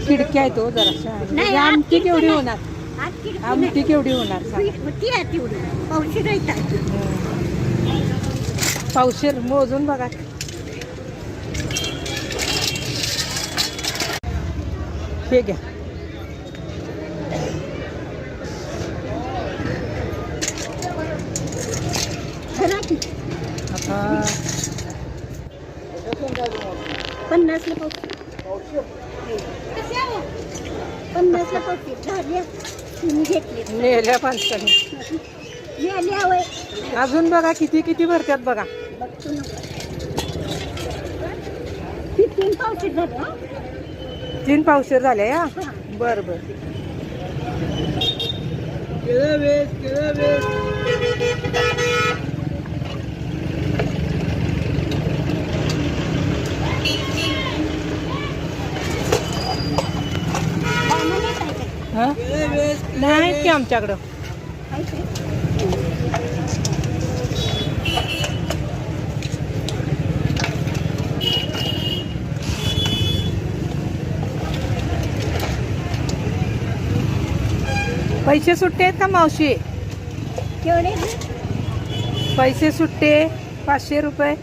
खिडक्या आहेत हो जराशा. नाही, आमटी केवढी होणार? आज किती आमटी केवढी होणार सांगा? होती आहे तेवढी पावशी राहतात. पावशेर मोजून बघा. हे घ्या. आता 50ला पावशी. 50ला पावशी झाली. तुम्ही घेतली नेल्या माणसाने. नेली हवंय. अजून बघा किती किती भरतात बघा. बघतो ना. ती 3 पावशी झाली हा. 3 पावशेर झाले या. बर बर. हा? नाही की आमच्याकडं. पैसे सुट्टे आहेत का मावशी? केवढे पैसे सुट्टे 500 रुपये.